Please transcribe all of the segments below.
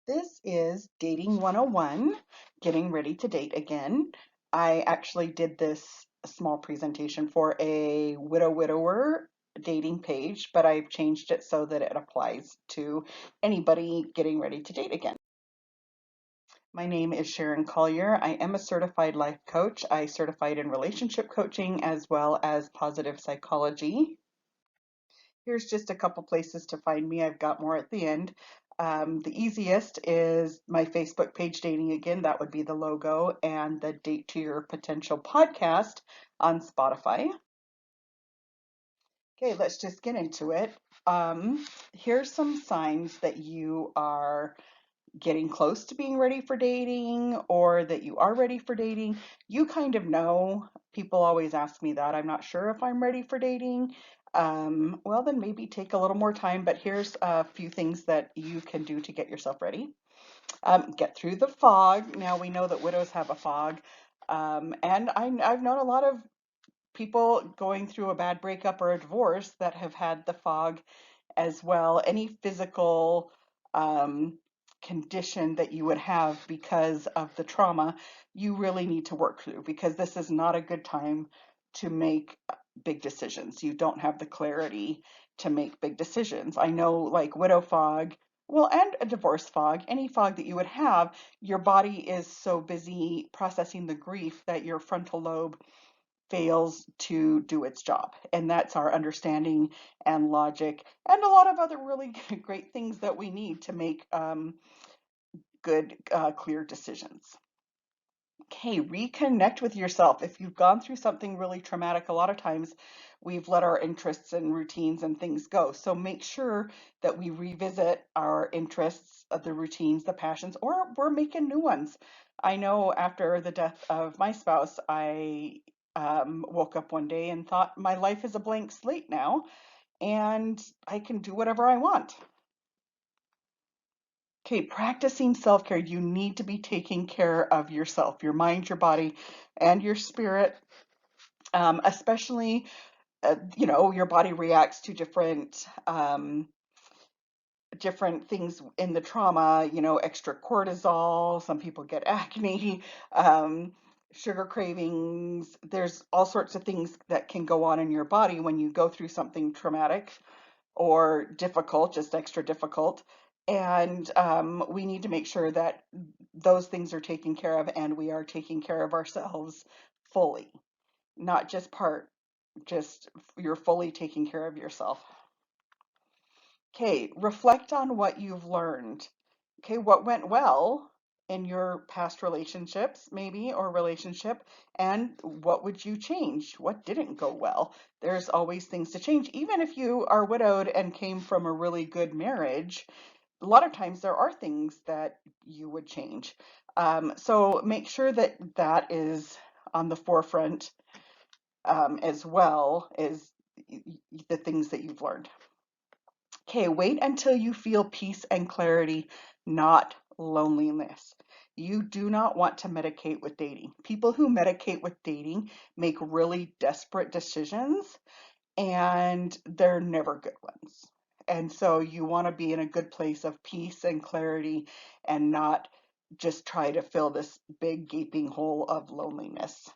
This is Dating 101, Getting Ready to Date Again. I actually did this small presentation for a widower dating page, but I've changed it so that it applies to anybody getting ready to date again. My name is Sharon Collier. I am a certified life coach. I certified in relationship coaching as well as positive psychology. Here's just a couple places to find me. I've got more at the end. The easiest is my Facebook page, Dating Again. That would be the logo, and the Date to Your Potential podcast on Spotify. Okay, let's just get into it. Here's some signs that you are getting close to being ready for dating or that you are ready for dating. You kind of know. People always ask me that. I'm not sure if I'm ready for dating. Well, then maybe take a little more time, but here's a few things that you can do to get yourself ready. Get through the fog. Now we know that widows have a fog. And I've known a lot of people going through a bad breakup or a divorce that have had the fog as well. Any physical um, condition that you would have because of the trauma, you really need to work through because this is not a good time to make big decisions. You don't have the clarity to make big decisions. I know, like widow fog. Well, and a divorce fog, any fog that you would have, your body is so busy processing the grief that your frontal lobe fails to do its job. And that's our understanding and logic and a lot of other really great things that we need to make good, clear decisions. Okay, reconnect with yourself. If you've gone through something really traumatic, a lot of times we've let our interests and routines and things go. So make sure that we revisit our interests, the routines, the passions, or we're making new ones. I know after the death of my spouse, I woke up one day and thought my life is a blank slate now, and I can do whatever I want. Okay, practicing self-care. You need to be taking care of yourself, your mind, your body, and your spirit. Especially, your body reacts to different things in the trauma. Extra cortisol. Some people get acne, um, sugar cravings. There's all sorts of things that can go on in your body when you go through something traumatic or difficult, just extra difficult. And we need to make sure that those things are taken care of and we are taking care of ourselves fully, not just part, just you're fully taking care of yourself. Okay, reflect on what you've learned. Okay, what went well in your past relationships, maybe, or relationship, and what would you change? What didn't go well? There's always things to change. Even if you are widowed and came from a really good marriage, a lot of times there are things that you would change. So make sure that that is on the forefront as well as the things that you've learned. Okay, wait until you feel peace and clarity, not loneliness. You do not want to medicate with dating. People who medicate with dating make really desperate decisions and they're never good ones. And so you want to be in a good place of peace and clarity and not just try to fill this big gaping hole of loneliness.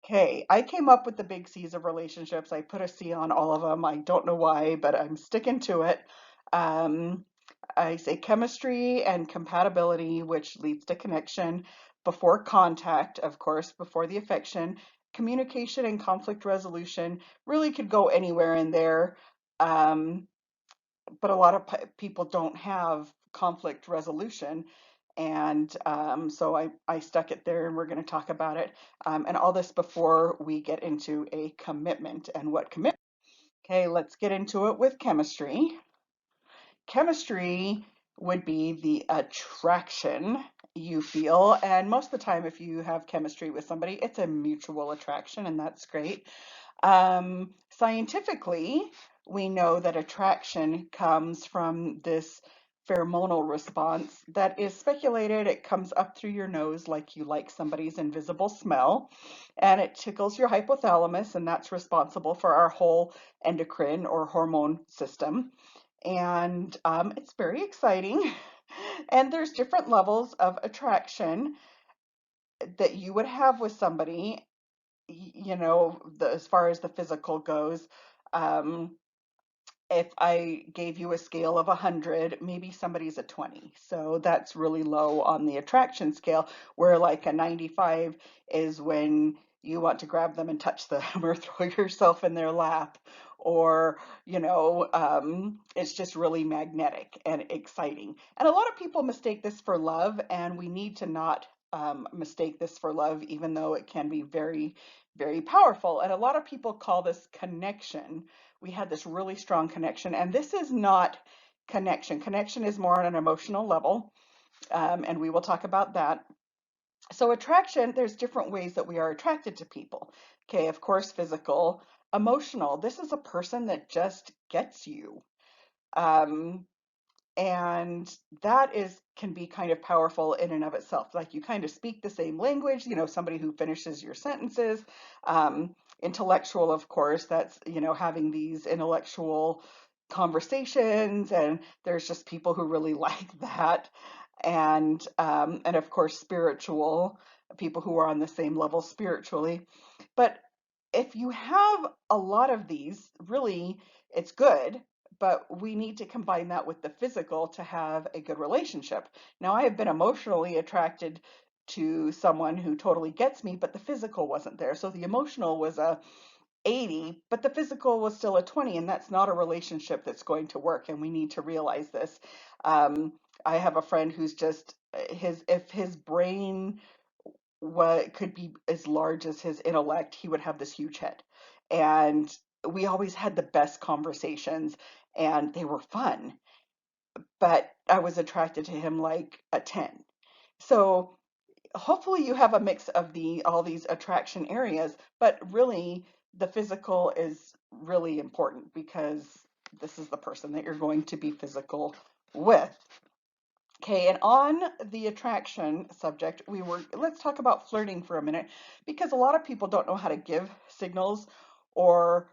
Okay, I came up with the big C's of relationships. I put a C on all of them. I don't know why, but I'm sticking to it. Um, I say chemistry and compatibility, which leads to connection, before contact, of course, before the affection. Communication and conflict resolution really could go anywhere in there. Um, but a lot of people don't have conflict resolution. And so I stuck it there and we're going to talk about it. And all this before we get into a commitment and what commitment. Okay, let's get into it with chemistry. Chemistry would be the attraction you feel. And most of the time, if you have chemistry with somebody, it's a mutual attraction, and that's great. Scientifically, we know that attraction comes from this pheromonal response that is speculated. It comes up through your nose like you like somebody's invisible smell, and it tickles your hypothalamus, and that's responsible for our whole endocrine or hormone system. and it's very exciting. And there's different levels of attraction that you would have with somebody, as far as the physical goes. Um, if I gave you a scale of 100, maybe somebody's a 20. So that's really low on the attraction scale, where like a 95 is when you want to grab them and touch them or throw yourself in their lap, or, it's just really magnetic and exciting. And a lot of people mistake this for love, and we need to not mistake this for love, even though it can be very, very powerful. And a lot of people call this connection. We had this really strong connection, and this is not connection. Connection is more on an emotional level, and we will talk about that. So attraction, there's different ways that we are attracted to people. Okay, of course, physical, emotional. This is a person that just gets you. Um, and that is can be kind of powerful in and of itself. Like, you kind of speak the same language, somebody who finishes your sentences. um, Intellectual, of course, that's, having these intellectual conversations, and there's just people who really like that. And of course, spiritual, people who are on the same level spiritually. But if you have a lot of these, really, it's good, but we need to combine that with the physical to have a good relationship. Now, I have been emotionally attracted to someone who totally gets me, but the physical wasn't there. So the emotional was a 80, but the physical was still a 20, and that's not a relationship that's going to work. And we need to realize this. Um, I have a friend who's just if his brain what could be as large as his intellect, he would have this huge head. And we always had the best conversations, and they were fun, but I was attracted to him like a 10. So hopefully you have a mix of all these attraction areas, but really the physical is really important, because this is the person that you're going to be physical with. Okay, and on the attraction subject, let's talk about flirting for a minute, because a lot of people don't know how to give signals or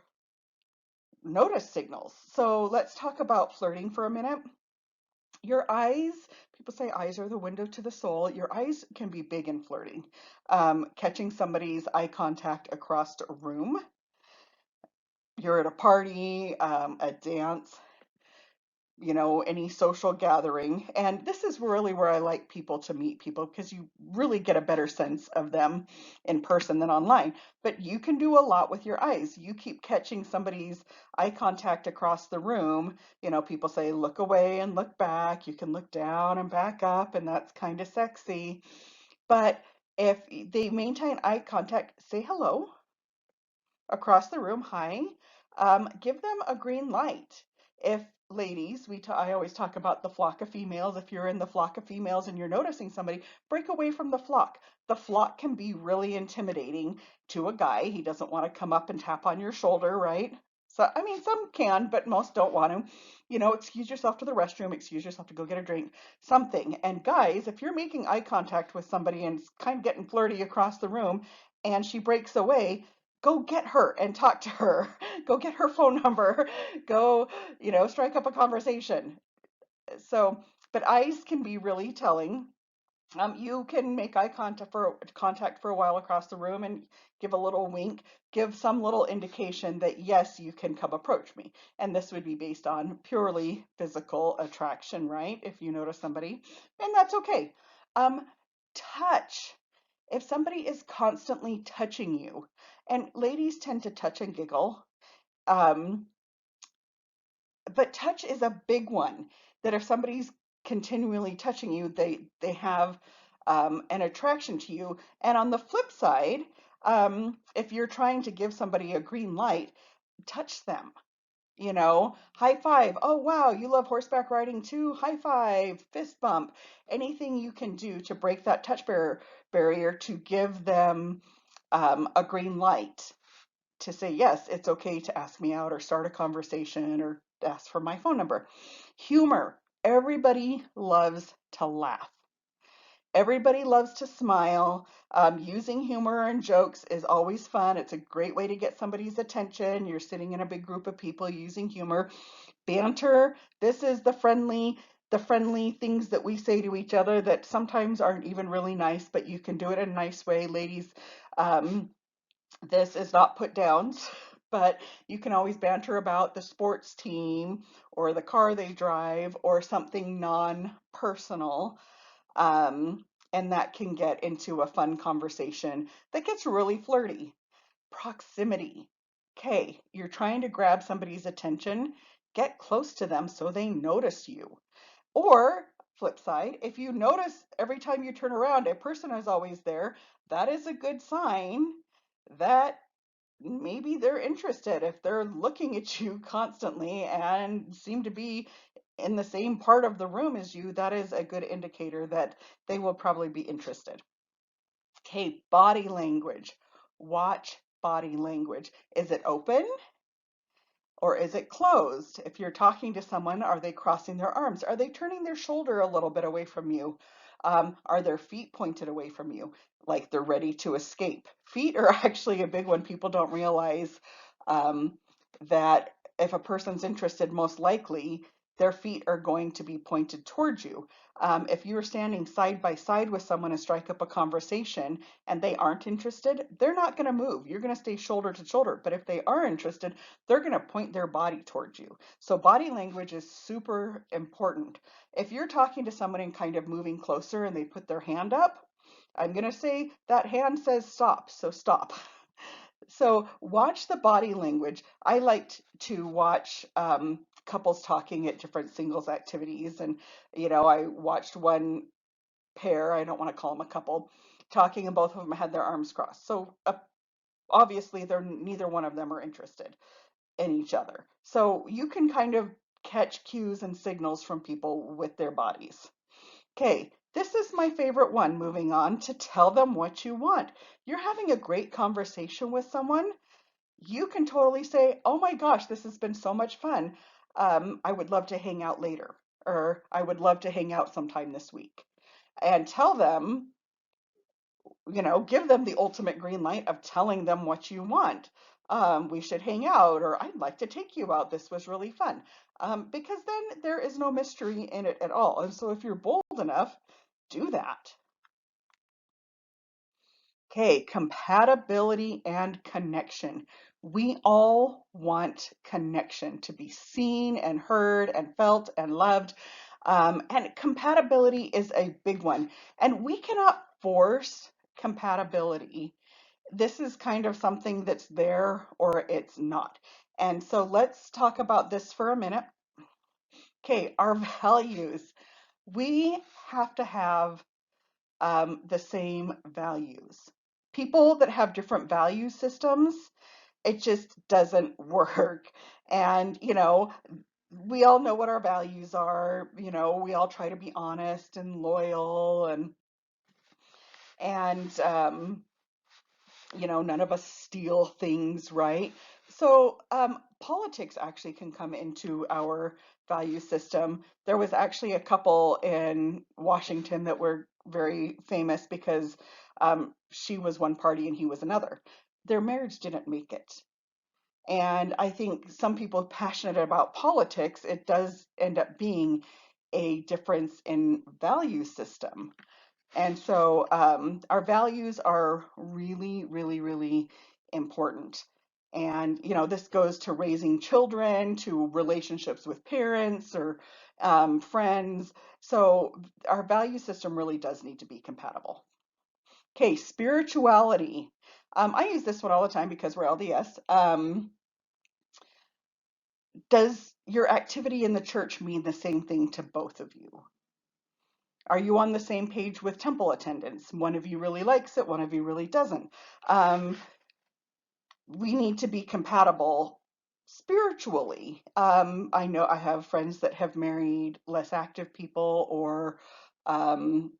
notice signals. So let's talk about flirting for a minute. Your eyes, people say eyes are the window to the soul. Your eyes can be big in flirting. Catching somebody's eye contact across a room, you're at a party, a dance, any social gathering. And this is really where I like people to meet people, because you really get a better sense of them in person than online. But you can do a lot with your eyes. You keep catching somebody's eye contact across the room. People say look away and look back. You can look down and back up, and that's kind of sexy. But if they maintain eye contact, say hello across the room, hi, give them a green light. If ladies, I always talk about the flock of females. If you're in the flock of females and you're noticing somebody, break away from the flock. The flock can be really intimidating to a guy. He doesn't want to come up and tap on your shoulder, right? So, I mean, some can, but most don't want to. Excuse yourself to the restroom, excuse yourself to go get a drink, something. And guys, if you're making eye contact with somebody and it's kind of getting flirty across the room and she breaks away, go get her and talk to her. Go get her phone number. Go, strike up a conversation. So, but eyes can be really telling. You can make eye contact for a while across the room and give a little wink, give some little indication that yes, you can come approach me. And this would be based on purely physical attraction, right? If you notice somebody, and that's okay. Um, Touch. If somebody is constantly touching you, and ladies tend to touch and giggle, um, but touch is a big one. That if somebody's continually touching you, they have an attraction to you. And on the flip side, if you're trying to give somebody a green light, touch them. High five. Oh, wow, you love horseback riding too? High five, fist bump, anything you can do to break that barrier to give them a green light to say, yes, it's okay to ask me out or start a conversation or ask for my phone number. Humor. Everybody loves to laugh. Everybody loves to smile. Using humor and jokes is always fun. It's a great way to get somebody's attention. You're sitting in a big group of people using humor. banter. This is the friendly things that we say to each other that sometimes aren't even really nice, but you can do it in a nice way. Ladies, um, this is not put downs, but you can always banter about the sports team or the car they drive or something non-personal. Um, and that can get into a fun conversation that gets really flirty. Proximity. Okay, you're trying to grab somebody's attention, get close to them so they notice you. Or, flip side, if you notice every time you turn around, a person is always there, that is a good sign that maybe they're interested. If they're looking at you constantly and seem to be in the same part of the room as you, that is a good indicator that they will probably be interested. Okay, body language. Watch body language. Is it open or is it closed? If you're talking to someone, are they crossing their arms? Are they turning their shoulder a little bit away from you? Are their feet pointed away from you, like they're ready to escape? Feet are actually a big one. People don't realize um, that if a person's interested, most likely their feet are going to be pointed towards you. If you're standing side by side with someone and strike up a conversation and they aren't interested, they're not going to move. You're going to stay shoulder to shoulder. But if they are interested, they're going to point their body towards you. So body language is super important. If you're talking to someone and kind of moving closer and they put their hand up, I'm going to say that hand says stop, so stop. So watch the body language. I liked to watch couples talking at different singles activities, and I watched one pair. I don't want to call them a couple, talking, and both of them had their arms crossed. So obviously, they're neither one of them are interested in each other. So you can kind of catch cues and signals from people with their bodies. Okay, this is my favorite one. Moving on to tell them what you want. You're having a great conversation with someone. You can totally say, "Oh my gosh, this has been so much fun. I would love to hang out later," or "I would love to hang out sometime this week." And tell them, give them the ultimate green light of telling them what you want. We should hang out, or I'd like to take you out. This was really fun. Because then there is no mystery in it at all. And so if you're bold enough, do that. Okay, compatibility and connection. We all want connection, to be seen and heard and felt and loved. And compatibility is a big one. And we cannot force compatibility. This is kind of something that's there or it's not. And so let's talk about this for a minute. Okay, our values. We have to have the same values. People that have different value systems, it just doesn't work. And, we all know what our values are. We all try to be honest and loyal and none of us steal things, right? So, politics actually can come into our value system. There was actually a couple in Washington that were very famous because she was one party and he was another. Their marriage didn't make it. And I think some people passionate about politics, it does end up being a difference in value system. And so our values are really, really, really important. And, this goes to raising children, to relationships with parents or friends. So our value system really does need to be compatible. Okay, spirituality. I use this one all the time because we're LDS. Does your activity in the church mean the same thing to both of you? Are you on the same page with temple attendance? One of you really likes it, one of you really doesn't. Um, we need to be compatible spiritually. I know I have friends that have married less active people or um,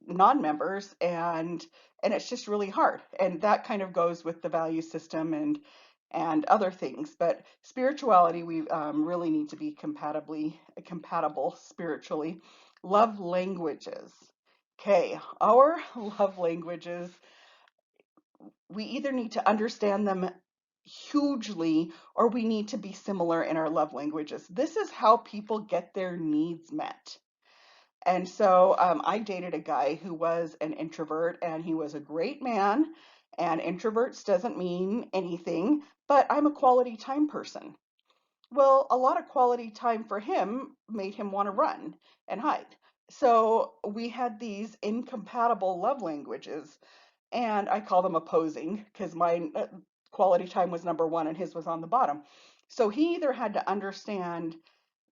non-members, and it's just really hard. And that kind of goes with the value system and other things. But spirituality, we really need to be compatible spiritually. Love languages. Okay, our love languages, we either need to understand them hugely, or we need to be similar in our love languages. This is how people get their needs met. And so I dated a guy who was an introvert, and he was a great man. And introverts doesn't mean anything, but I'm a quality time person. Well, a lot of quality time for him made him want to run and hide. So we had these incompatible love languages, and I call them opposing because my quality time was number one and his was on the bottom. So he either had to understand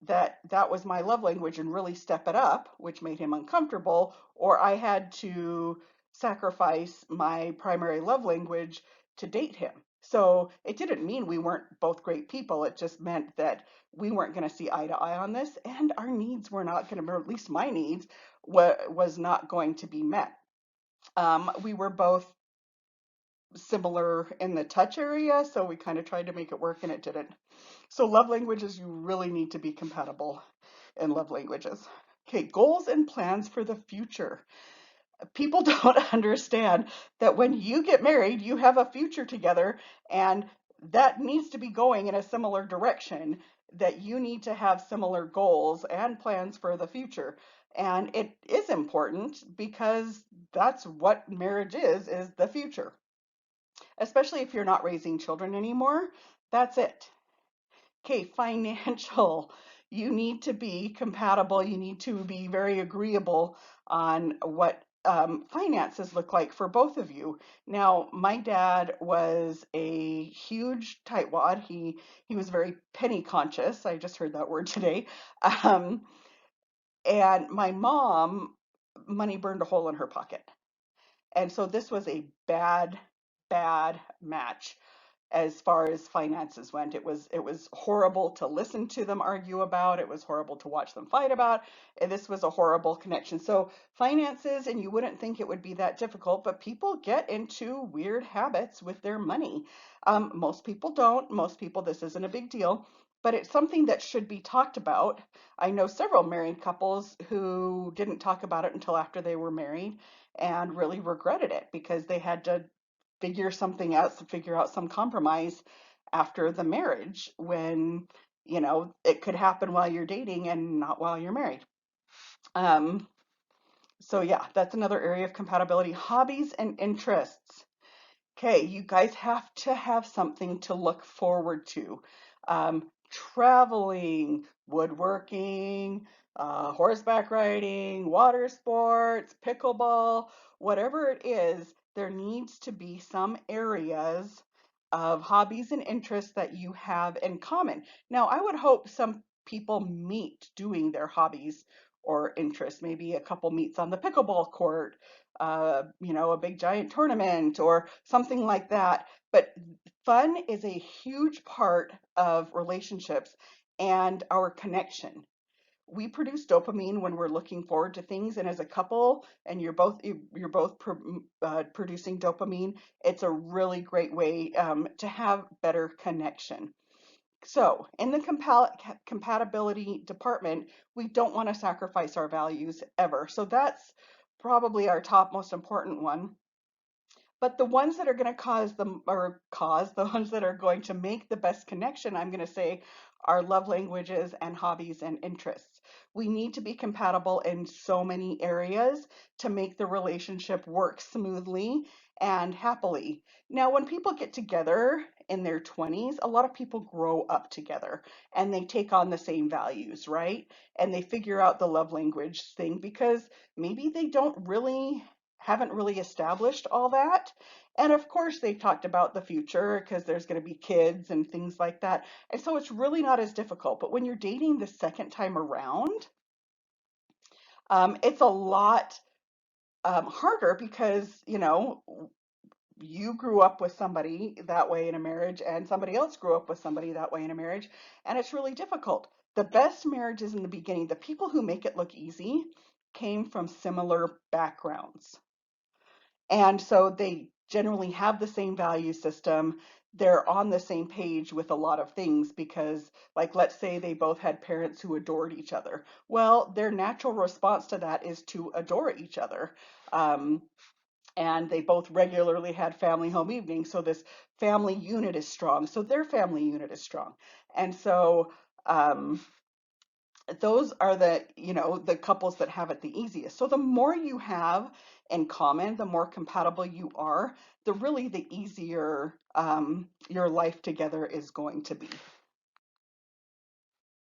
that that was my love language and really step it up, which made him uncomfortable, or I had to sacrifice my primary love language to date him. So it didn't mean we weren't both great people. It just meant that we weren't going to see eye to eye on this, and our needs were not going to, or at least my needs, was not going to be met. We were both similar in the touch area, so we kind of tried to make it work and it didn't. So love languages, you really need to be compatible in love languages. Okay, goals and plans for the future. People don't understand that when you get married, you have a future together, and that needs to be going in a similar direction, that you need to have similar goals and plans for the future. And it is important because that's what marriage is the future. Especially if you're not raising children anymore, that's it. Okay, financial. You need to be compatible. You need to be very agreeable on what finances look like for both of you. Now, my dad was a huge tightwad. He was very penny conscious. I just heard that word today. Um, and my mom, money burned a hole in her pocket. And so this was a bad match as far as finances went. It was horrible to listen to them argue about. It was horrible to watch them fight about. And this was a horrible connection. So finances, and you wouldn't think it would be that difficult, but people get into weird habits with their money. Most people don't. Most people, this isn't a big deal. But it's something that should be talked about. I know several married couples who didn't talk about it until after they were married and really regretted it because they had to figure out some compromise after the marriage when, it could happen while you're dating and not while you're married. Um, so yeah, that's another area of compatibility. Hobbies and interests. Okay, you guys have to have something to look forward to. Traveling, woodworking, horseback riding, water sports, pickleball, whatever it is, there needs to be some areas of hobbies and interests that you have in common. Now, I would hope some people meet doing their hobbies or interests, maybe a couple meets on the pickleball court, a big giant tournament or something like that. But fun is a huge part of relationships and our connection. We produce dopamine when we're looking forward to things, and as a couple, and you're both producing dopamine, it's a really great way to have better connection. So, in the compatibility department, we don't want to sacrifice our values ever. So that's probably our top most important one. But the ones that are going to the ones that are going to make the best connection, I'm going to say, are love languages and hobbies and interests. We need to be compatible in so many areas to make the relationship work smoothly and happily. Now, when people get together in their 20s, a lot of people grow up together and they take on the same values, right? And they figure out the love language thing because maybe they don't really haven't really established all that. And of course, they've talked about the future because there's going to be kids and things like that. And so it's really not as difficult. But when you're dating the second time around, it's a lot harder because, you grew up with somebody that way in a marriage and somebody else grew up with somebody that way in a marriage. And it's really difficult. The best marriages in the beginning, the people who make it look easy, came from similar backgrounds. And so they generally have the same value system. They're on the same page with a lot of things because, like, let's say they both had parents who adored each other. Well, their natural response to that is to adore each other. Um, and they both regularly had family home evenings. So this family unit is strong. So their family unit is strong. And so um, those are the couples that have it the easiest. So the more you have in common, the more compatible you are, the easier your life together is going to be.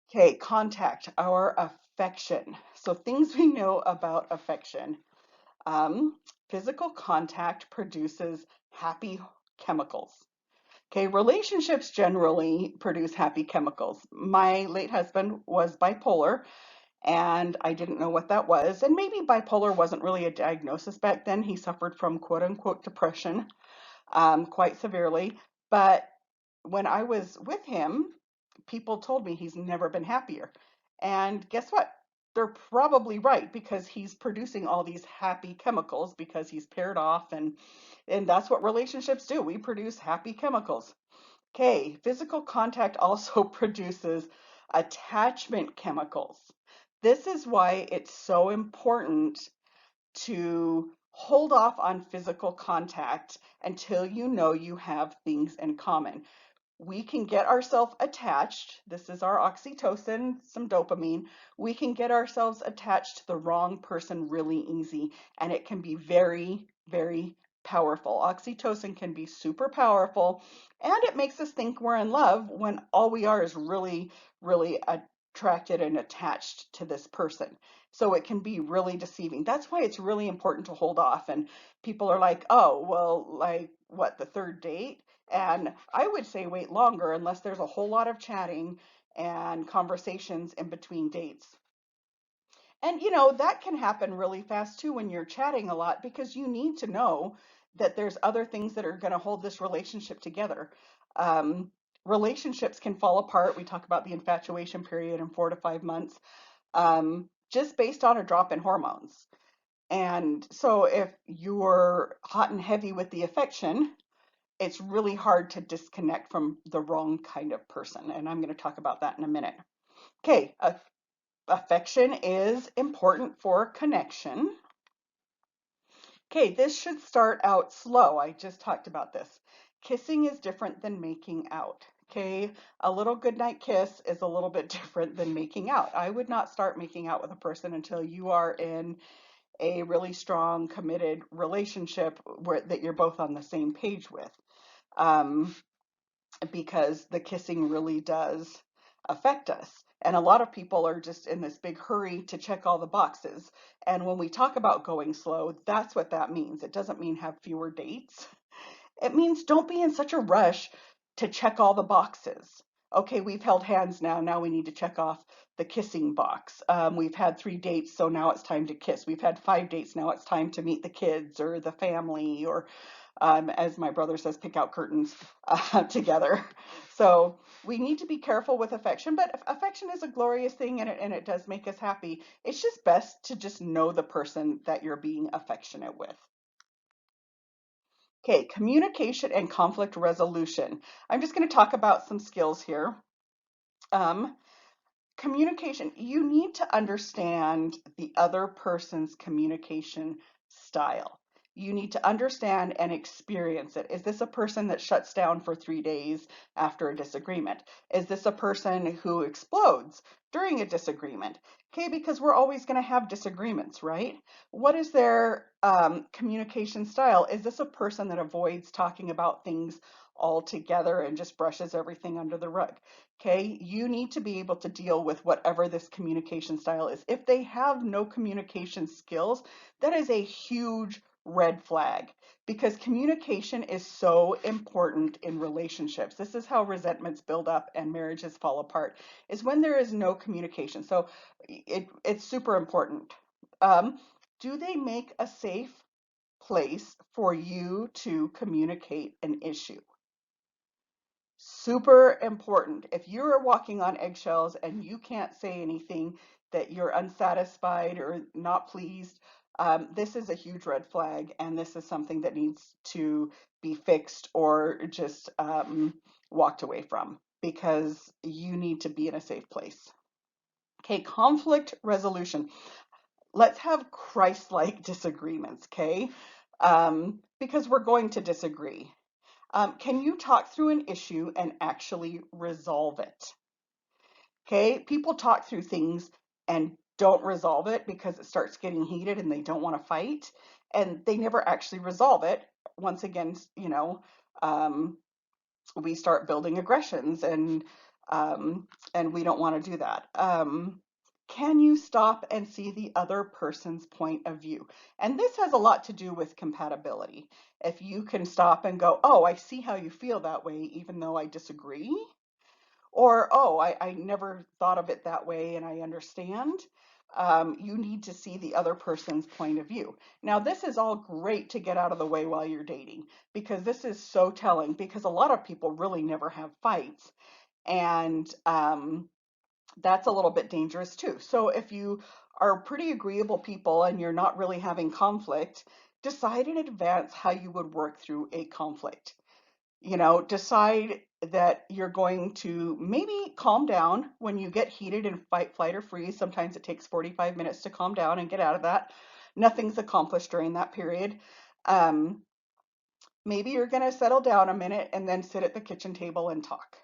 Okay, contact, our affection. So things we know about affection. Um, Physical contact produces happy chemicals. Okay, relationships generally produce happy chemicals. My late husband was bipolar, and I didn't know what that was. And maybe bipolar wasn't really a diagnosis back then. He suffered from quote unquote depression quite severely. But when I was with him, people told me he's never been happier. And guess what? They're probably right because he's producing all these happy chemicals because he's paired off, and that's what relationships do. We produce happy chemicals. Okay, physical contact also produces attachment chemicals. This is why it's so important to hold off on physical contact until you know you have things in common. We can get ourselves attached. This is our oxytocin, some dopamine. We can get ourselves attached to the wrong person really easy, and it can be very, very powerful. Oxytocin can be super powerful, and it makes us think we're in love when all we are is really, really attracted and attached to this person. So it can be really deceiving. That's why it's really important to hold off. And people are like, oh, well, like what, the third date? And I would say wait longer unless there's a whole lot of chatting and conversations in between dates. And that can happen really fast too when you're chatting a lot because you need to know that there's other things that are going to hold this relationship together. Um, Relationships can fall apart. We talk about the infatuation period in 4 to 5 months, just based on a drop in hormones. And so if you're hot and heavy with the affection, it's really hard to disconnect from the wrong kind of person. And I'm going to talk about that in a minute. Okay, affection is important for connection. Okay, this should start out slow. I just talked about this. Kissing is different than making out. Okay, a little goodnight kiss is a little bit different than making out. I would not start making out with a person until you are in a really strong, committed relationship that you're both on the same page with. Um, because the kissing really does affect us. And a lot of people are just in this big hurry to check all the boxes. And when we talk about going slow, that's what that means. It doesn't mean have fewer dates. It means don't be in such a rush to check all the boxes. Okay, we've held hands now. Now we need to check off the kissing box. We've had 3 dates, so now it's time to kiss. We've had 5 dates, now it's time to meet the kids or the family, or as my brother says, pick out curtains together. So we need to be careful with affection, but affection is a glorious thing, and it does make us happy. It's just best to just know the person that you're being affectionate with. Okay, communication and conflict resolution. I'm just going to talk about some skills here. Um, Communication, you need to understand the other person's communication style. You need to understand and experience it. Is this a person that shuts down for 3 days after a disagreement? Is this a person who explodes during a disagreement? Okay, because we're always going to have disagreements, right? What is their communication style? Is this a person that avoids talking about things altogether and just brushes everything under the rug? Okay, you need to be able to deal with whatever this communication style is. If they have no communication skills, that is a huge red flag because communication is so important in relationships. This is how resentments build up and marriages fall apart, is when there is no communication. So it's super important. Um, do they make a safe place for you to communicate an issue? Super important. If you're walking on eggshells and you can't say anything that you're unsatisfied or not pleased, this is a huge red flag, and this is something that needs to be fixed or just walked away from because you need to be in a safe place. Okay, conflict resolution. Let's have Christ-like disagreements, okay? because we're going to disagree. Can you talk through an issue and actually resolve it? Okay, people talk through things and don't resolve it because it starts getting heated and they don't want to fight, and they never actually resolve it. Once again, um, we start building aggressions, and we don't want to do that. Can you stop and see the other person's point of view? And this has a lot to do with compatibility. If you can stop and go, oh, I see how you feel that way, even though I disagree, or, oh, I never thought of it that way and I understand. You need to see the other person's point of view. Now, this is all great to get out of the way while you're dating because this is so telling because a lot of people really never have fights. And that's a little bit dangerous too. So if you are pretty agreeable people and you're not really having conflict, decide in advance how you would work through a conflict. Decide that you're going to maybe calm down when you get heated and fight, flight, or freeze. Sometimes it takes 45 minutes to calm down and get out of that. Nothing's accomplished during that period. Um, Maybe you're going to settle down a minute and then sit at the kitchen table and talk.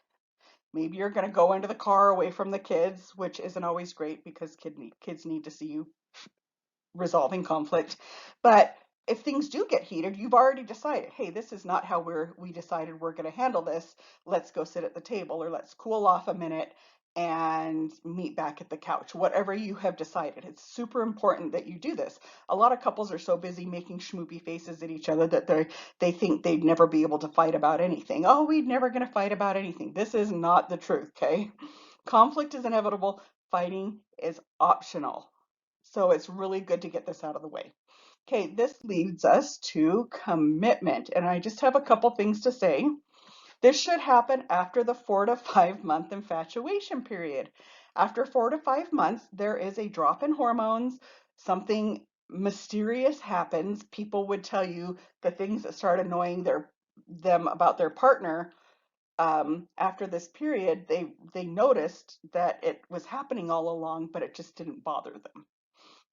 Maybe you're going to go into the car away from the kids, which isn't always great because kids need to see you resolving conflict. But if things do get heated, you've already decided, hey, this is not how we decided we're going to handle this. Let's go sit at the table, or let's cool off a minute and meet back at the couch. Whatever you have decided. It's super important that you do this. A lot of couples are so busy making schmoopy faces at each other that they think they'd never be able to fight about anything. Oh, we're never going to fight about anything. This is not the truth, okay? Conflict is inevitable. Fighting is optional. So it's really good to get this out of the way. Okay, this leads us to commitment. And I just have a couple things to say. This should happen after the 4 to 5 month infatuation period. After 4 to 5 months, there is a drop in hormones. Something mysterious happens. People would tell you the things that start annoying them about their partner. After this period, they noticed that it was happening all along, but it just didn't bother them.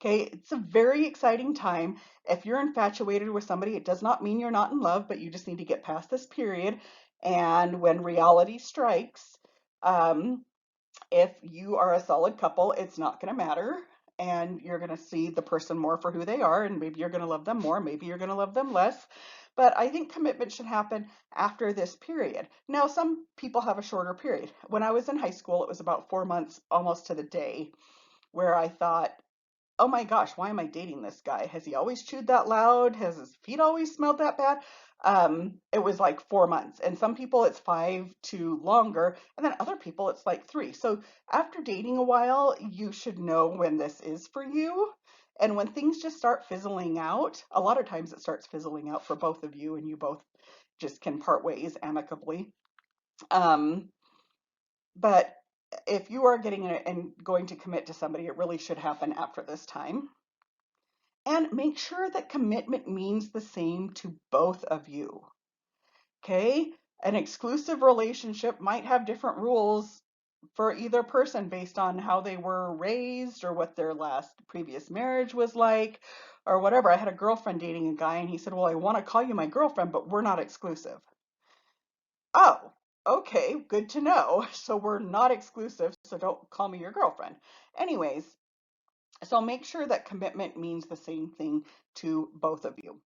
Okay, it's a very exciting time. If you're infatuated with somebody, it does not mean you're not in love, but you just need to get past this period. And when reality strikes, um, if you are a solid couple, it's not going to matter. And you're going to see the person more for who they are. And maybe you're going to love them more, maybe you're going to love them less. But I think commitment should happen after this period. Now, some people have a shorter period. When I was in high school, it was about 4 months almost to the day where I thought, oh my gosh, why am I dating this guy? Has he always chewed that loud? Has his feet always smelled that bad? It was like 4 months. And some people it's 5 to longer. And then other people it's like 3. So after dating a while, you should know when this is for you. And when things just start fizzling out, a lot of times it starts fizzling out for both of you and you both just can part ways amicably. Um, but if you are getting and going to commit to somebody, it really should happen after this time. And make sure that commitment means the same to both of you. Okay? An exclusive relationship might have different rules for either person based on how they were raised or what their last previous marriage was like or whatever. I had a girlfriend dating a guy and he said, well, I want to call you my girlfriend, but we're not exclusive. Oh, okay, good to know. So we're not exclusive, so don't call me your girlfriend. Anyways, so make sure that commitment means the same thing to both of you.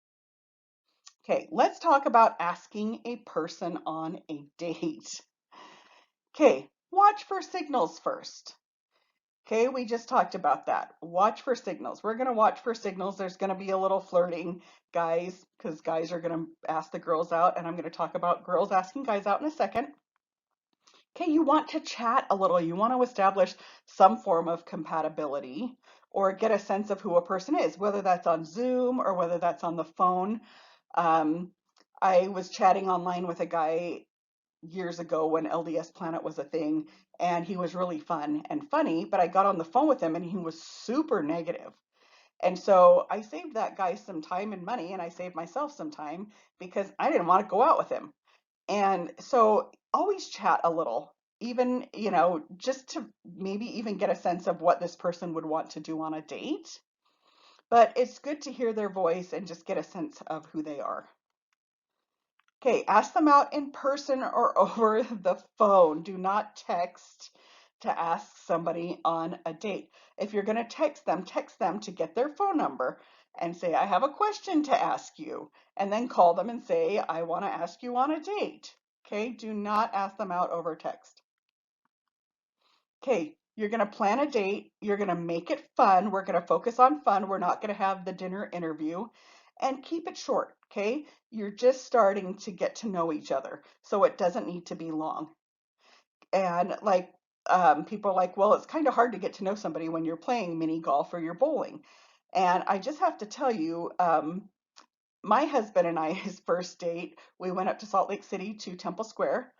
Okay, let's talk about asking a person on a date. Okay, watch for signals first. Okay, we just talked about that. Watch for signals. We're going to watch for signals. There's going to be a little flirting, guys, because guys are going to ask the girls out, and I'm going to talk about girls asking guys out in a second. Okay, you want to chat a little. You want to establish some form of compatibility or get a sense of who a person is, whether that's on Zoom or whether that's on the phone. Um, I was chatting online with a guy years ago when LDS Planet was a thing, and he was really fun and funny, but I got on the phone with him and he was super negative. And so I saved that guy some time and money, and I saved myself some time because I didn't want to go out with him. And so always chat a little, even, just to maybe even get a sense of what this person would want to do on a date. but it's good to hear their voice and just get a sense of who they are. Okay, ask them out in person or over the phone. Do not text to ask somebody on a date. If you're going to text them to get their phone number and say, I have a question to ask you. And then call them and say, I want to ask you on a date. Okay, do not ask them out over text. Okay, you're going to plan a date. You're going to make it fun. We're going to focus on fun. We're not going to have the dinner interview and keep it short. Okay, you're just starting to get to know each other. So it doesn't need to be long. And like, people are like, well, it's kind of hard to get to know somebody when you're playing mini golf or you're bowling. And I just have to tell you, my husband and I, his first date, we went up to Salt Lake City to Temple Square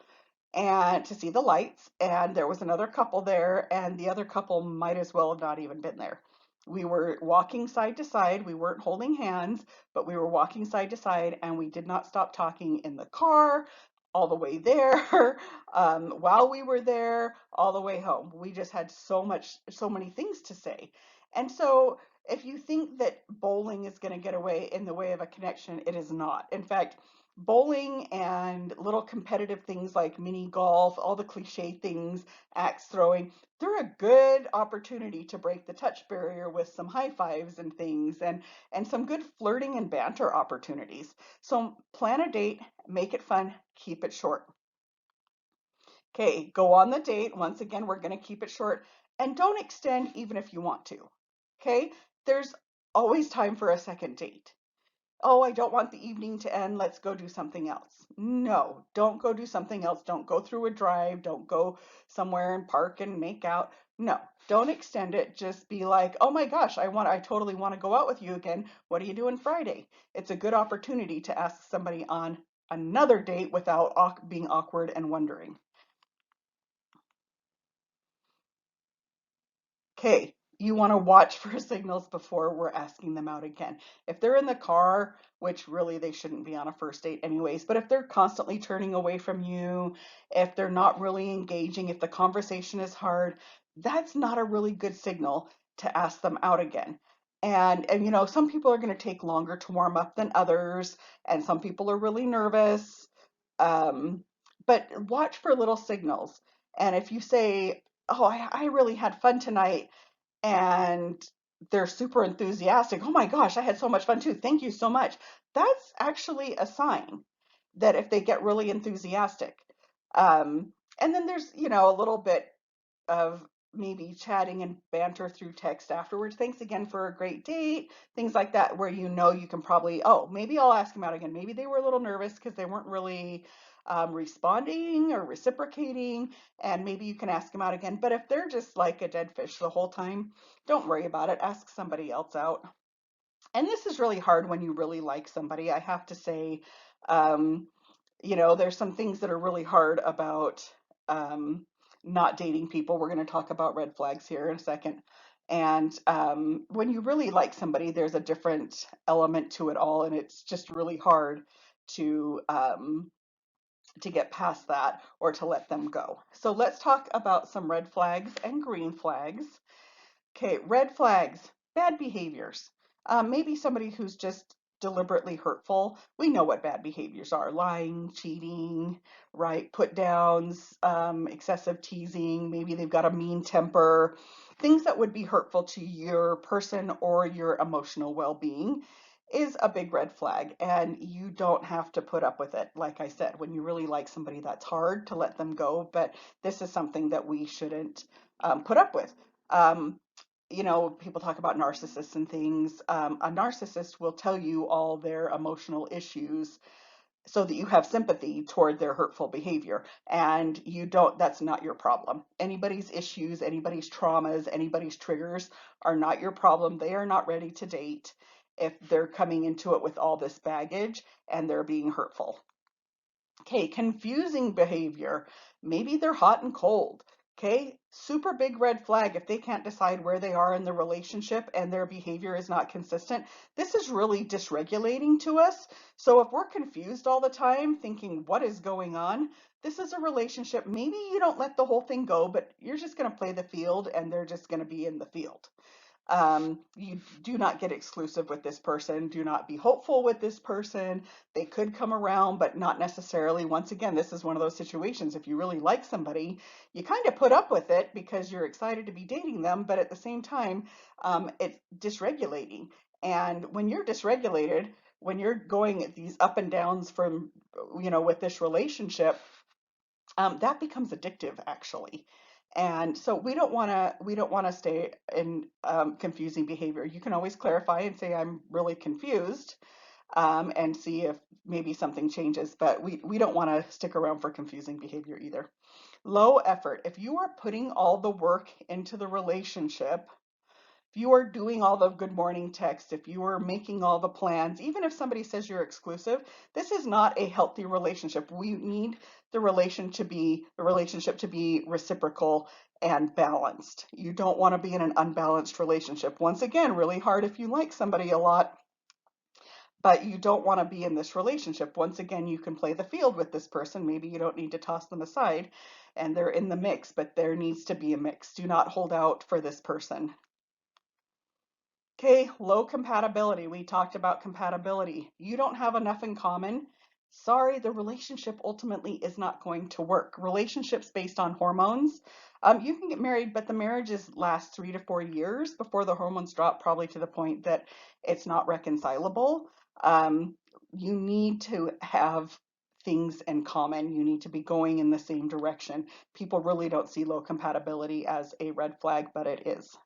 and to see the lights, and there was another couple there, and the other couple might as well have not even been there. We were walking side to side. We weren't holding hands, but we were walking side to side, and we did not stop talking in the car all the way there, while we were there, all the way home. We just had so many things to say. And so if you think that bowling is going to get away in the way of a connection, it is not. In fact, bowling and little competitive things like mini golf, all the cliche things, axe throwing, they're a good opportunity to break the touch barrier with some high fives and things and some good flirting and banter opportunities. So plan a date, make it fun, keep it short. Okay, go on the date. Once again, we're going to keep it short and don't extend even if you want to. Okay, there's always time for a second date. Oh, I don't want the evening to end. Let's go do something else. No, don't go do something else. Don't go through a drive. Don't go somewhere and park and make out. No, don't extend it. Just be like, oh my gosh, I totally want to go out with you again. What are you doing Friday? It's a good opportunity to ask somebody on another date without being awkward and wondering. Okay, you want to watch for signals before we're asking them out again. If they're in the car, which really they shouldn't be on a first date anyways, but if they're constantly turning away from you, if they're not really engaging, if the conversation is hard, that's not a really good signal to ask them out again. And you know, some people are going to take longer to warm up than others, and some people are really nervous. Um, but watch for little signals. And if you say, oh, I really had fun tonight, and they're super enthusiastic. Oh my gosh, I had so much fun too. Thank you so much. That's actually a sign that if they get really enthusiastic. And then there's, you know, a little bit of maybe chatting and banter through text afterwards. Thanks again for a great date. Things like that, where you know you can probably, oh, maybe I'll ask them out again. Maybe they were a little nervous because they weren't really responding or reciprocating, and maybe you can ask them out again. But if they're just like a dead fish the whole time, don't worry about it. Ask somebody else out. And this is really hard when you really like somebody. I have to say, um, you know, there's some things that are really hard about um, not dating people. We're going to talk about red flags here in a second. And when you really like somebody, there's a different element to it all, and it's just really hard to um, to get past that or to let them go. So let's talk about some red flags and green flags. Okay, red flags, bad behaviors. Maybe somebody who's just deliberately hurtful. We know what bad behaviors are: lying, cheating, right? Put downs, excessive teasing. Maybe they've got a mean temper. Things that would be hurtful to your person or your emotional well being is a big red flag, and you don't have to put up with it. Like I said, when you really like somebody, that's hard to let them go, but this is something that we shouldn't put up with. Um, you know, people talk about narcissists and things. A narcissist will tell you all their emotional issues so that you have sympathy toward their hurtful behavior. And you don't, that's not your problem. Anybody's issues, anybody's traumas, anybody's triggers are not your problem. They are not ready to date if they're coming into it with all this baggage and they're being hurtful. Okay, confusing behavior. Maybe they're hot and cold. Okay, super big red flag if they can't decide where they are in the relationship and their behavior is not consistent. This is really dysregulating to us. So if we're confused all the time, thinking what is going on, this is a relationship. Maybe you don't let the whole thing go, but you're just going to play the field and they're just going to be in the field. You do not get exclusive with this person. Do not be hopeful with this person. They could come around, but not necessarily. Once again, this is one of those situations. If you really like somebody, you kind of put up with it because you're excited to be dating them, but at the same time, it's dysregulating. And when you're dysregulated, when you're going these up and downs from, with this relationship, that becomes addictive actually. And so we don't want to stay in confusing behavior. You can always clarify and say, I'm really confused, and see if maybe something changes, but we don't want to stick around for confusing behavior either. Low effort. If you are putting all the work into the relationship, if you are doing all the good morning texts, if you are making all the plans, even if somebody says you're exclusive, this is not a healthy relationship. We need the relationship to be reciprocal and balanced. You don't want to be in an unbalanced relationship. Once again, really hard if you like somebody a lot, but you don't want to be in this relationship. Once again, you can play the field with this person. Maybe you don't need to toss them aside and they're in the mix, but there needs to be a mix. Do not hold out for this person. Okay, low compatibility. We talked about compatibility. You don't have enough in common. Sorry, the relationship ultimately is not going to work. Relationships based on hormones. You can get married, but the marriages last 3 to 4 years before the hormones drop, probably to the point that it's not reconcilable. Um, you need to have things in common. You need to be going in the same direction. People really don't see low compatibility as a red flag, but it is.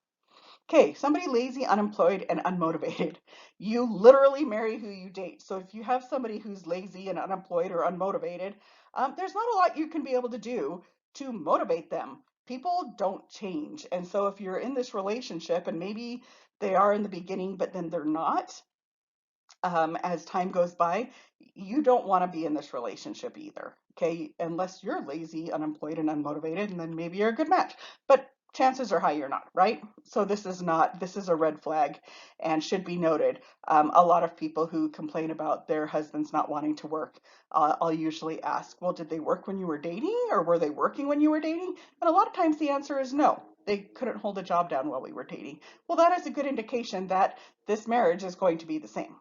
Okay, somebody lazy, unemployed, and unmotivated. You literally marry who you date. So if you have somebody who's lazy and unemployed or unmotivated, there's not a lot you can be able to do to motivate them. People don't change. And so if you're in this relationship and maybe they are in the beginning, but then they're not, as time goes by, you don't want to be in this relationship either. Okay, unless you're lazy, unemployed, and unmotivated, and then maybe you're a good match. But chances are high you're not, right? So this is a red flag and should be noted. A lot of people who complain about their husbands not wanting to work, I'll usually ask, well, did they work when you were dating or were they working when you were dating? And a lot of times the answer is no. They couldn't hold a job down while we were dating. Well, that is a good indication that this marriage is going to be the same.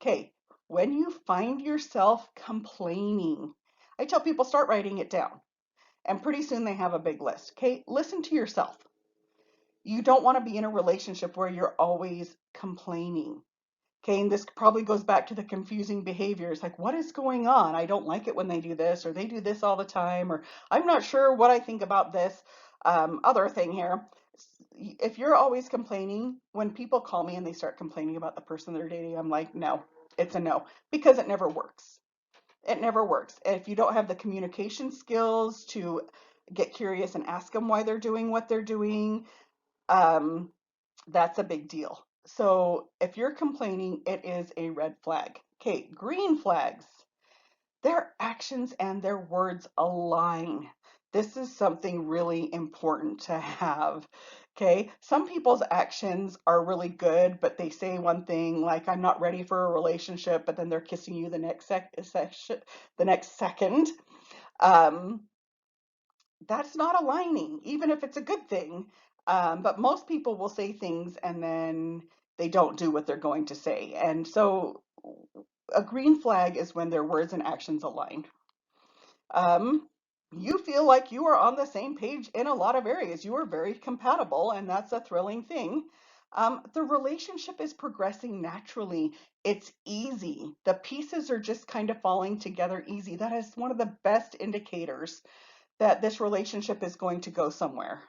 Okay, when you find yourself complaining, I tell people start writing it down, and pretty soon they have a big list. Okay, listen to yourself. You don't want to be in a relationship where you're always complaining. Okay, and this probably goes back to the confusing behaviors like, what is going on? I don't like it when they do this, or they do this all the time, or I'm not sure what I think about this other thing here. If you're always complaining, when people call me and they start complaining about the person they're dating, I'm like, no, it's a no, because it never works. It never works. If you don't have the communication skills to get curious and ask them why they're doing what they're doing, um, that's a big deal. So if you're complaining, it is a red flag. Okay, green flags. Their actions and their words align. This is something really important to have. Okay, some people's actions are really good, but they say one thing like "I'm not ready for a relationship," but then they're kissing you the next second. Um, that's not aligning, even if it's a good thing. But most people will say things and then they don't do what they're going to say. And so a green flag is when their words and actions align. Um, you feel like you are on the same page in a lot of areas. You are very compatible, and that's a thrilling thing. The relationship is progressing naturally. It's easy. The pieces are just kind of falling together easy. That is one of the best indicators that this relationship is going to go somewhere.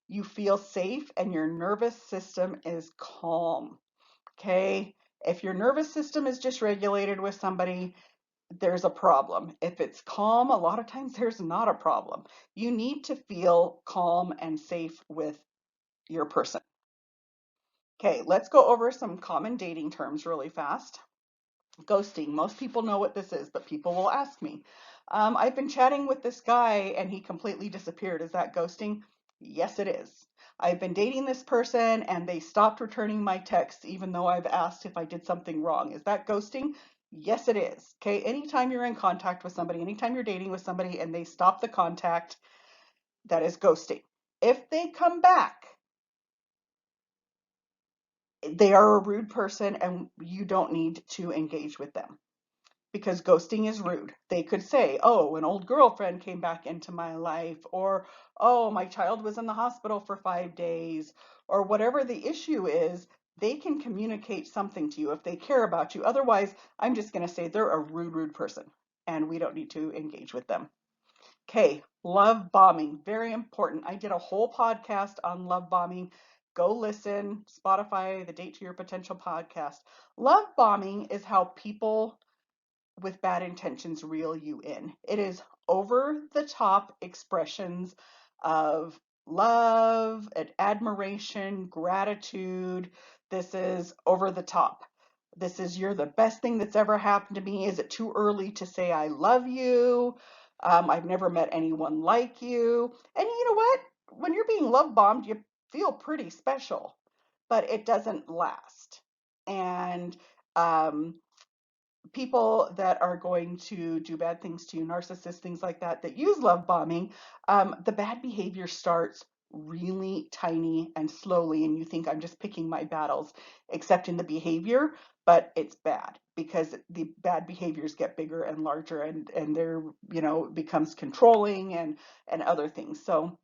You feel safe and your nervous system is calm. Okay? If your nervous system is dysregulated with somebody, there's a problem. If it's calm, a lot of times there's not a problem. You need to feel calm and safe with your person. Okay, let's go over some common dating terms really fast. Ghosting. Most people know what this is, but people will ask me. I've been chatting with this guy and he completely disappeared. Is that ghosting? Yes, it is. I've been dating this person and they stopped returning my texts even though I've asked if I did something wrong. Is that ghosting? Yes, it is. Okay, anytime you're in contact with somebody, anytime you're dating with somebody and they stop the contact, that is ghosting. If they come back, they are a rude person and you don't need to engage with them because ghosting is rude. They could say, oh, an old girlfriend came back into my life, or oh, my child was in the hospital for 5 days, or whatever the issue is. They can communicate something to you if they care about you. Otherwise, I'm just going to say they're a rude, rude person and we don't need to engage with them. Okay, love bombing, very important. I did a whole podcast on love bombing. Go listen, Spotify, the Date to Your Potential podcast. Love bombing is how people with bad intentions reel you in. It is over the top expressions of love and admiration, gratitude. This is over the top. This is, you're the best thing that's ever happened to me. Is it too early to say I love you? I've never met anyone like you. And you know what? When you're being love bombed, you feel pretty special, but it doesn't last. And um, people that are going to do bad things to you, narcissists, things like that, that use love bombing, the bad behavior starts really tiny and slowly, and you think, I'm just picking my battles, accepting the behavior, but it's bad because the bad behaviors get bigger and larger, and they're, becomes controlling and other things. So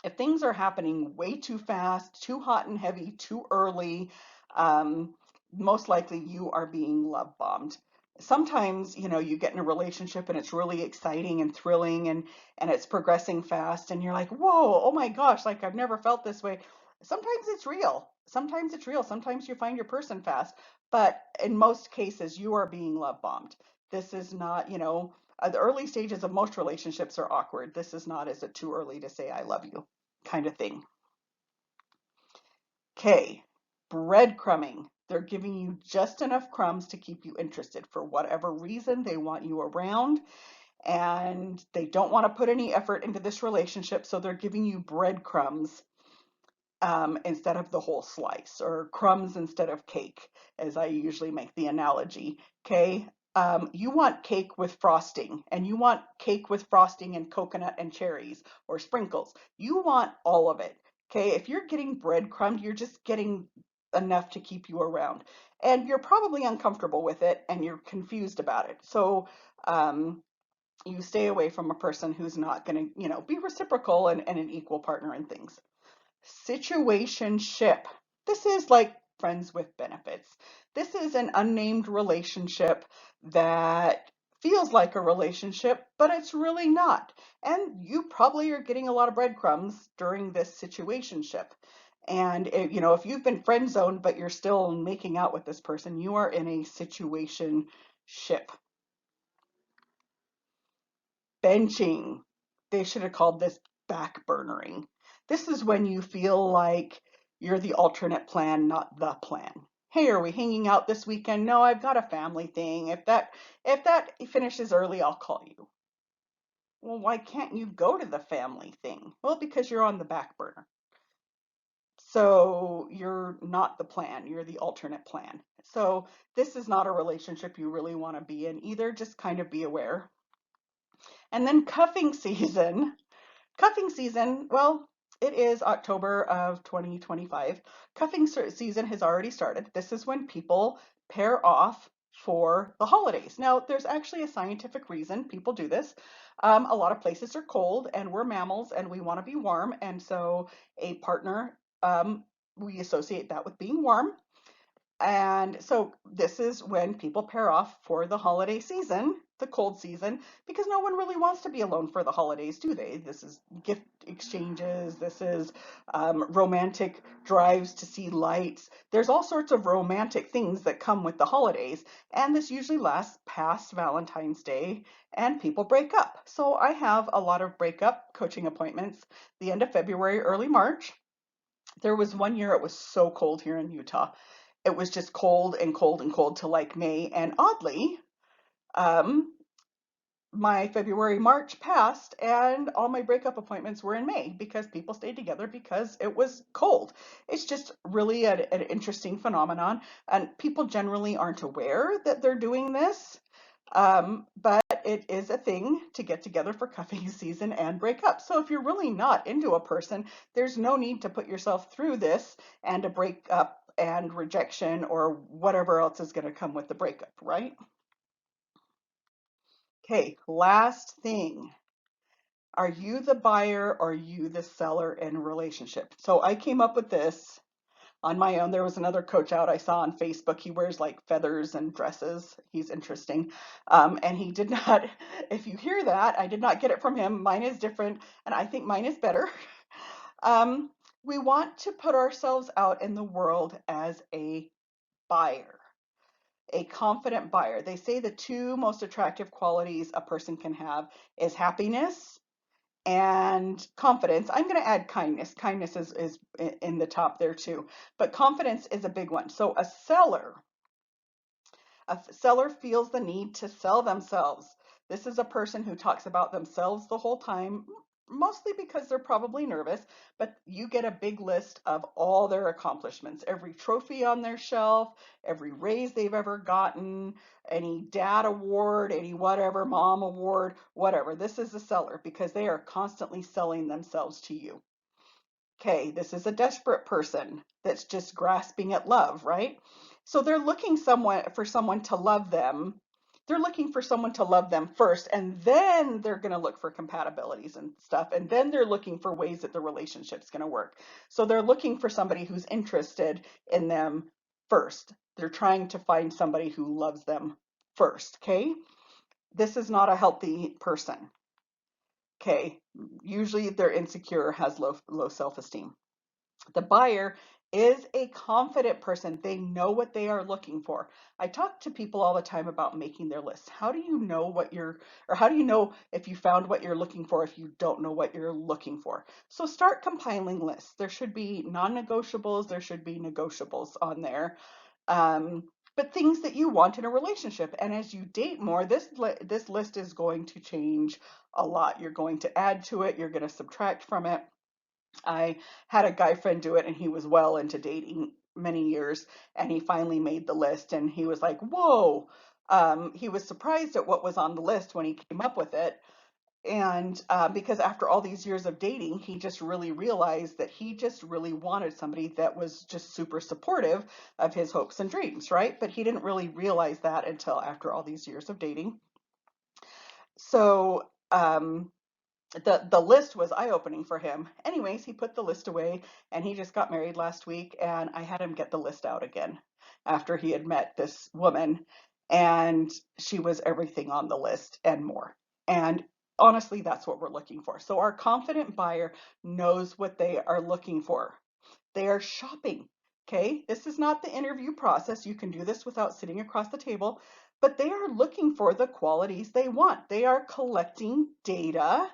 if things are happening way too fast, too hot and heavy, too early, um, most likely you are being love bombed. Sometimes, you get in a relationship and it's really exciting and thrilling and it's progressing fast and you're like, whoa, oh my gosh, like I've never felt this way. Sometimes it's real. Sometimes it's real. Sometimes you find your person fast. But in most cases, you are being love bombed. This is not, the early stages of most relationships are awkward. This is not, is it too early to say I love you kind of thing. Okay, breadcrumbing. They're giving you just enough crumbs to keep you interested for whatever reason. They want you around and they don't want to put any effort into this relationship, so they're giving you breadcrumbs instead of the whole slice, or crumbs instead of cake, as I usually make the analogy. Okay. You want cake with frosting, and you want cake with frosting and coconut and cherries or sprinkles. You want all of it. Okay. If you're getting breadcrumbed, you're just getting enough to keep you around. And you're probably uncomfortable with it and you're confused about it. So, you stay away from a person who's not going to, be reciprocal and an equal partner in things. Situationship. This is like friends with benefits. This is an unnamed relationship that feels like a relationship, but it's really not. And you probably are getting a lot of breadcrumbs during this situationship. And if you've been friend zoned, but you're still making out with this person, you are in a situationship. Benching. They should have called this backburnering. This is when you feel like you're the alternate plan, not the plan. Hey, are we hanging out this weekend? No, I've got a family thing. If that finishes early, I'll call you. Well, why can't you go to the family thing? Well, because you're on the back burner. So you're not the plan, you're the alternate plan. So this is not a relationship you really want to be in either. Just kind of be aware. And then cuffing season. Cuffing season, well, it is October of 2025. Cuffing season has already started. This is when people pair off for the holidays. Now, there's actually a scientific reason people do this. A lot of places are cold and we're mammals and we want to be warm. And so a partner, we associate that with being warm. And so this is when people pair off for the holiday season, the cold season, because no one really wants to be alone for the holidays, do they? This is gift exchanges, this is romantic drives to see lights. There's all sorts of romantic things that come with the holidays, and this usually lasts past Valentine's Day, and people break up. So I have a lot of breakup coaching appointments the end of February, early March. There was one year it was so cold here in Utah. It was just cold and cold and cold till like May. And oddly, um, my February, March passed, and all my breakup appointments were in May because people stayed together because it was cold. It's just really an interesting phenomenon, and people generally aren't aware that they're doing this. But it is a thing to get together for cuffing season and break up. So if you're really not into a person, there's no need to put yourself through this and to break up and rejection or whatever else is going to come with the breakup, right? Okay, last thing. Are you the buyer or are you the seller in a relationship? So I came up with this on my own. There was another coach out I saw on Facebook. He wears like feathers and dresses. He's interesting. And he did not, if you hear that, I did not get it from him. Mine is different, and I think mine is better. Um, we want to put ourselves out in the world as a buyer, a confident buyer. They say the two most attractive qualities a person can have is happiness and confidence. I'm going to add kindness. Kindness is in the top there too, but confidence is a big one. So a seller feels the need to sell themselves. This is a person who talks about themselves the whole time, mostly because they're probably nervous, but you get a big list of all their accomplishments, every trophy on their shelf, every raise they've ever gotten, any dad award, any whatever, mom award, whatever. This is a seller because they are constantly selling themselves to you. Okay, this is a desperate person that's just grasping at love, right? So they're looking for someone to love them. They're looking for someone to love them first, and then they're going to look for compatibilities and stuff, and then they're looking for ways that the relationship's going to work. So they're looking for somebody who's interested in them first. They're trying to find somebody who loves them first, okay? This is not a healthy person. Okay, usually they're insecure, has low self-esteem. The buyer is a confident person. They know what they are looking for. I talk to people all the time about making their lists. How do you know how do you know if you found what you're looking for if you don't know what you're looking for? So start compiling lists. There should be non-negotiables, there should be negotiables on there. But things that you want in a relationship. And as you date more, this list is going to change a lot. You're going to add to it, you're going to subtract from it. I had a guy friend do it, and he was well into dating many years, and he finally made the list, and he was like, whoa. He was surprised at what was on the list when he came up with it. And because after all these years of dating, he just really realized that he just really wanted somebody that was just super supportive of his hopes and dreams, right? But he didn't really realize that until after all these years of dating. So, the list was eye-opening for him. Anyways, he put the list away and he just got married last week, and I had him get the list out again after he had met this woman, and she was everything on the list and more. And honestly, that's what we're looking for. So our confident buyer knows what they are looking for. They are shopping. Okay, this is not the interview process. You can do this without sitting across the table, but they are looking for the qualities they want. They are collecting data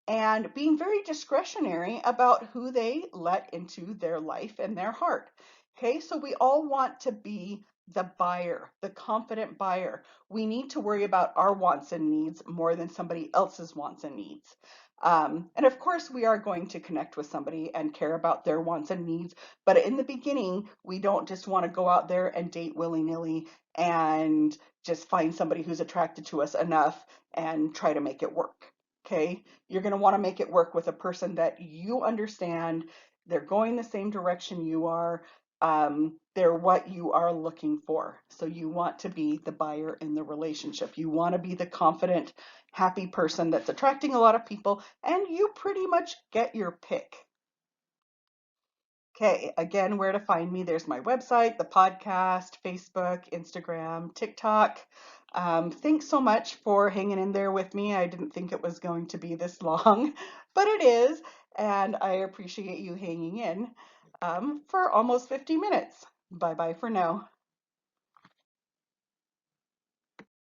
and being very discretionary about who they let into their life and their heart. Okay, so we all want to be the buyer, the confident buyer. We need to worry about our wants and needs more than somebody else's wants and needs. And of course, we are going to connect with somebody and care about their wants and needs. But in the beginning, we don't just want to go out there and date willy-nilly and just find somebody who's attracted to us enough and try to make it work. Okay, you're going to want to make it work with a person that you understand. They're going the same direction you are. They're what you are looking for. So you want to be the buyer in the relationship. You want to be the confident, happy person that's attracting a lot of people, and you pretty much get your pick. Okay, again, where to find me? There's my website, the podcast, Facebook, Instagram, TikTok. Thanks so much for hanging in there with me. I didn't think it was going to be this long, but it is, and I appreciate you hanging in for almost 50 minutes. Bye bye for now.